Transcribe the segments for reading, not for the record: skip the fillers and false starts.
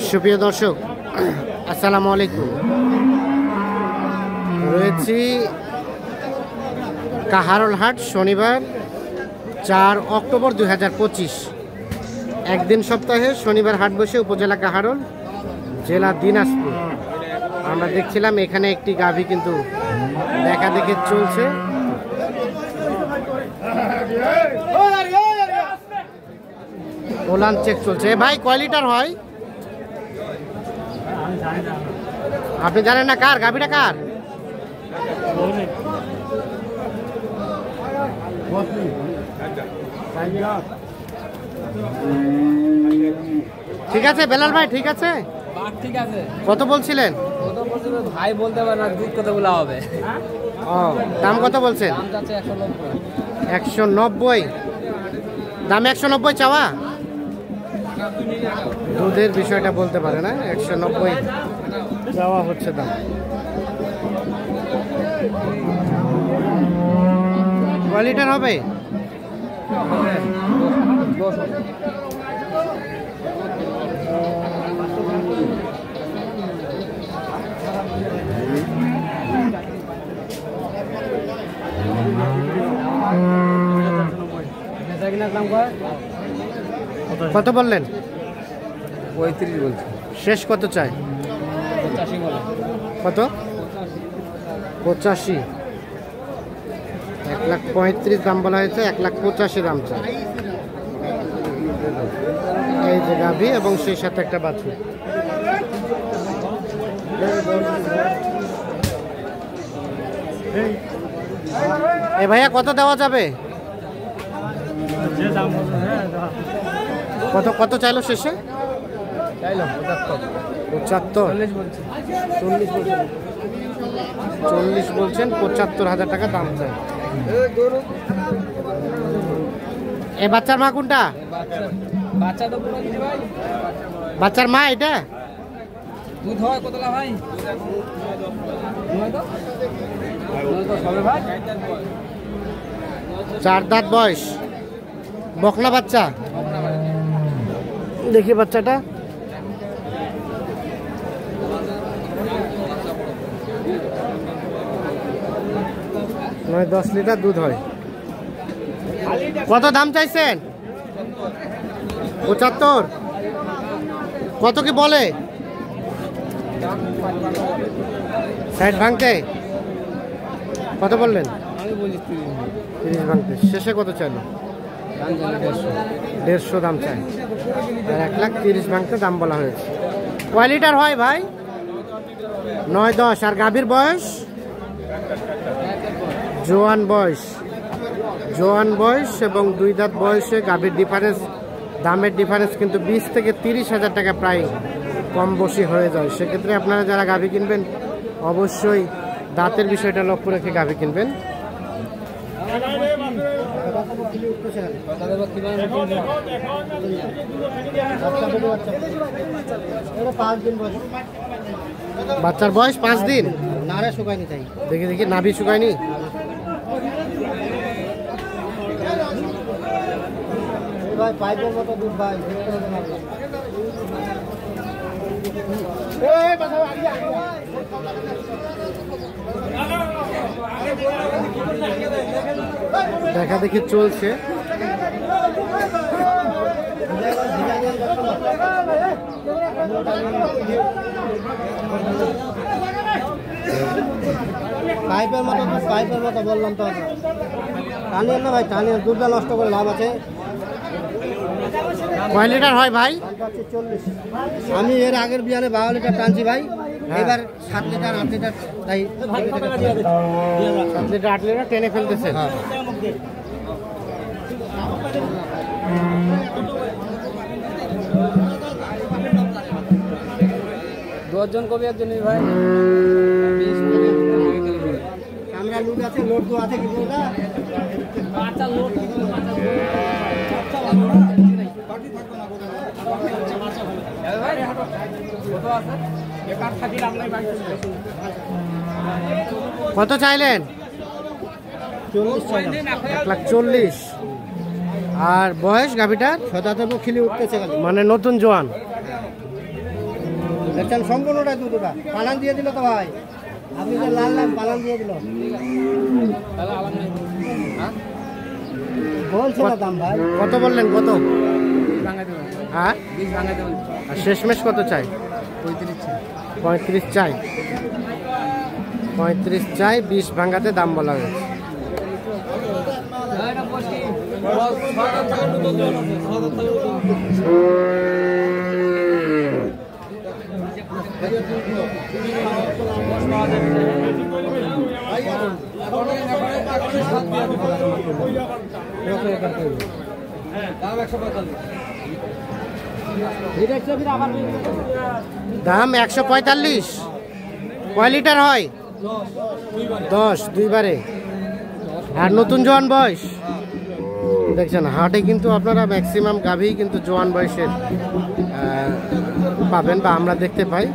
সুপ্রিয় দর্শক, আসসালামু আলাইকুম। রয়েছি কাহারোল হাট, শনিবার 4 অক্টোবর 2025। একদিন সপ্তাহে শনিবার হাট বসে উপজেলা কাহারোল, জেলা দিনাজপুর। আমরা দেখছিলাম এখানে একটি গাভী কিন্তু দেখা দেখে চলছে। ওলান চেক চলছে। ভাই কয় লিটার হয়? আপনি জানেন না? কার গাভীটা কার? ঠিক আছে বেলাল ভাই, ঠিক আছে। ঠিক আছে। কত বলছিলেন? ভাই বলতে পারে না, দুধ কত বলা হবে। ও, দাম কত বলছেন? 190। দাম 190 চাওয়া? দুধের বিষয়টা বলতে পারে না। 190 চাওয়া হচ্ছে দাম। কয় লিটার হবে? কত বললেন? 35 বলছে। শেষ কত চাই? 85 বলে। কত? 85। 1,35,000 দাম বলা হয়েছে, 1,85,000 দাম চাই। এই যে গাভী এবং সেই সাথে একটা বাছুর। এ ভাইয়া কত দেওয়া যাবে? কত কত চাইলো শেষে? 75। 40 বলছেন, 75,000 টাকা দাম চাই। এ বাচ্চার মা কোনটা? বাচ্চার মা এটা? দুধ হয় কতলা ভাই? 4 দাঁত বয়স, বকনা বাচ্চা। দেখি বাচ্চাটা। নয় 10 লিটার দুধ হয়। কত দাম চাইছেন? 75। কত কি বলে? 60 ভাঙতে? কত বললেন? আমি বলি 30 ভাঙতে। শেষে কত চাইলো? 150 দাম চাই। আর 1,30,000 ভাঙতে দাম বলা হয়েছে। কয় লিটার হয় ভাই? 9-10। আর গাভীর বয়স? জোয়ান বয়স। জোয়ান বয়স এবং 2 দাঁত বয়সে গাভীর ডিফারেন্স, দামের ডিফারেন্স কিন্তু 20 থেকে 30,000 টাকা প্রায় কম বেশি হয়ে যায়। সেক্ষেত্রে আপনারা যারা গাভী কিনবেন অবশ্যই দাঁতের বিষয়টা লক্ষ্য রেখে গাভী কিনবেন। বাচ্চার বয়স 5 দিন। নারে শুকায়নি, তাই দেখি দেখি নাভি শুকায়নি। পাইপের মতো দুধ ভাই। দেখা দেখি চলছে। পাইপের মতো দুধ, পাইপের মতো বললাম তো। টানিয়ে না ভাই, টানিয়ে দুধটা নষ্ট করে লাভ আছে। কয় লিটার হয় ভাই? 40। আমি এর আগের বিয়ানে 12 লিটার টানছি ভাই। এবার 7 লিটার 8 লিটার, তাই 7 লিটার 8 লিটার টেনে ফেলতেছে। দশজন কবি একজন ভাই। আমরা লুট আছে, লোড তো আছে কিন্তু না। আচ্ছা লোড কত চাইলেন? 1,40,000। আর বয়স গাভীটার? 7 খিলি উঠতেছে, মানে নতুন জোয়ান। দেখছেন সম্পূর্ণটা দুটোটা পালান দিয়ে দিল তো ভাই, আপনি যে লাল লাল পালান দিয়ে দিল। তাহলে আলাম নাই। হ্যাঁ বলছে না দাম ভাই, কত বললেন কত? 20 ভাঙা দেবেন। হ্যাঁ 20 ভাঙা দেবেন। আর শেষমেশ কত চাই? 35 চাই। 35 চাই, 35 চাই, 20 ভাঙাতে দাম বলা হয়েছে। এটা বসি বল 7 দাম 145। কয় লিটার হয়? 10 দুইবারে। আর নতুন জোয়ান বয়স দেখছেন হাটে কিন্তু আপনারা ম্যাক্সিমাম গাভী কিন্তু জোয়ান বয়সের পাবেন বা আমরা দেখতে পাই।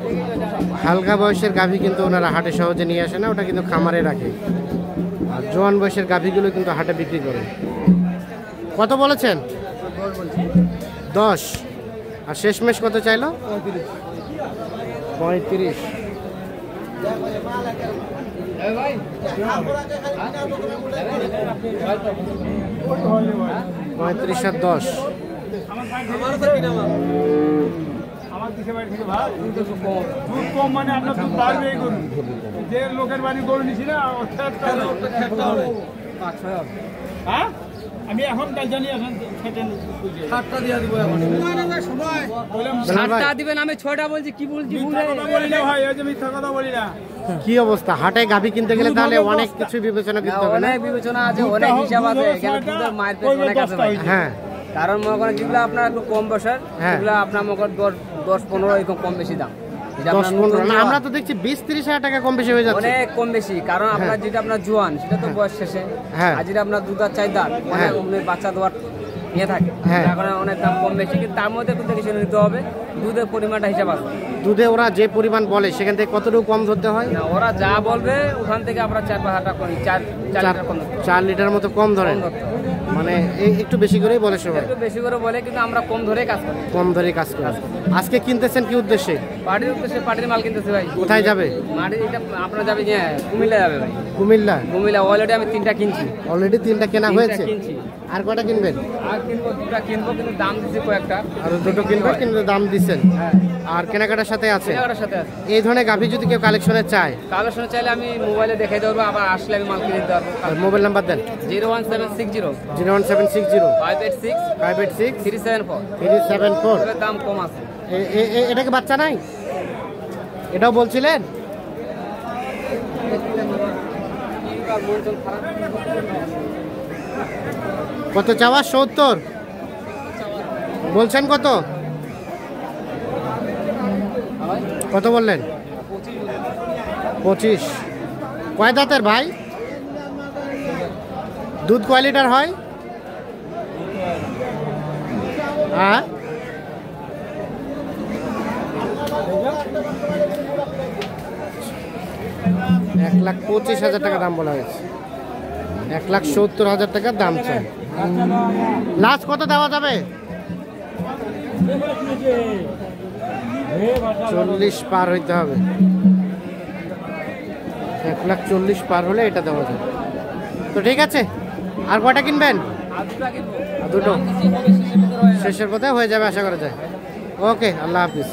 হালকা বয়সের গাভী কিন্তু ওনারা হাটে সহজে নিয়ে আসে না, ওটা কিন্তু খামারে রাখে। আর জোয়ান বয়সের গাভীগুলো কিন্তু হাটে বিক্রি করে। কত বলেছেন? 10। আর শেষমেশ কত চাইলো? 35। 35 আর 10। আমি এখন জানি এখন 7টা দিয়ে দিব। এখন 7টা দিবেন, আমি 6টা বলছি। কি বলছি বলি না ভাই, ওই যে মিথ্যা কথা বলি না। কি অবস্থা হাটে গাভী কিনতে গেলে তাহলে অনেক কিছু বিবেচনা করতে হবে না? অনেক বিবেচনা আছে, অনেক হিসাব আছে। এখানে কিন্তু মায়ের পেট অনেক আছে ভাই। হ্যাঁ কারণ মনে করেন যেগুলো আপনার একটু কম বসার, হ্যাঁ। সেগুলো আপনার মনে করেন 10-15 এরকম কম বেশি দাম। যেটা 10-15 আপনার না, আমরা তো দেখছি 20-30 হাজার টাকা কম বেশি হয়ে যাচ্ছে। অনেক কম বেশি। কারণ আপনার যেটা আপনার জোয়ান সেটা তো বয়স শেষে, হ্যাঁ। আর যেটা আপনার দুধ আর 4 দাঁত হ্যাঁ। অনেক বাচ্চা দেওয়ার ইয়ে থাকে, হ্যাঁ। তার কারণে অনেক দাম কম বেশি। কিন্তু তার মধ্যে একটু দেখে শুনে নিতে হবে, দুধের পরিমাণটা হিসাব আছে। দুধে ওরা যে পরিমাণ বলে সেখান থেকে কতটুকু কম ধরতে হয়? না, ওরা যা বলবে ওখান থেকে আমরা 4-5 টাকা করি, 4 লিটার কম ধরতে হবে। 4 লিটার মতো কম ধরেন, কম ধরতে হবে। মানে একটু বেশি করেই বলে সবাই। একটু বেশি করে বলে, কিন্তু আমরা কম ধরেই কাজ করি। কম ধরে কাজ করে। আজকে কিনতেছেন কি উদ্দেশ্যে? পার্টির উদ্দেশ্যে পার্টির মাল কিনতেছে ভাই। কোথায় যাবে? মাটি এটা আপনার যাবে যে কুমিল্লা যাবে ভাই। কুমিল্লা। কুমিল্লা অলরেডি আমি 3টা কিনছি। অলরেডি 3টা কেনা 3টা হয়েছে, কিনছি। আর কয়টা কিনবেন? আর কিনবো, 2টা কিনবো, কিন্তু দাম দিচ্ছি কয়েকটা। আর দুটো কিনবেন কিন্তু দাম দিচ্ছেন। হ্যাঁ, আর কেনাকাটার সাথে আছে। কেনাকাটার সাথে আছে। এই ধরনের গাভী যদি কেউ কালেকশনে চায়, কালেকশন চাইলে আমি মোবাইলে দেখাই দেবো, আবার আসলে আমি মাল কিনে দিতে পারবো। আর মোবাইল নাম্বার দেন। 01760 01760 586 586 374। 374। এটার দাম কম আছে। এটাকে বাচ্চা নাই? এটাও বলছিলেন? কত চাওয়া? 70 বলছেন। কত কত বললেন? 25। কয় দাঁতের ভাই? দুধ কয় লিটার হয়? হ্যাঁ 1,25,000 টাকা দাম বলা হয়েছে। 1,70,000 টাকা দাম চাই। লাস্ট কত দেওয়া যাবে? 40 পার হইতে হবে। 1,40,000 পার হলে এটা দেওয়া যাবে। তো ঠিক আছে, আর কয়টা কিনবেন? আর 2টা কিনবো। দুটো দাম দিচ্ছি, হবে শেষের ভিতরে হয়ে যাবে। শেষের পথে হয়ে যাবে আশা করা যায়। ওকে, আল্লাহ হাফিজ।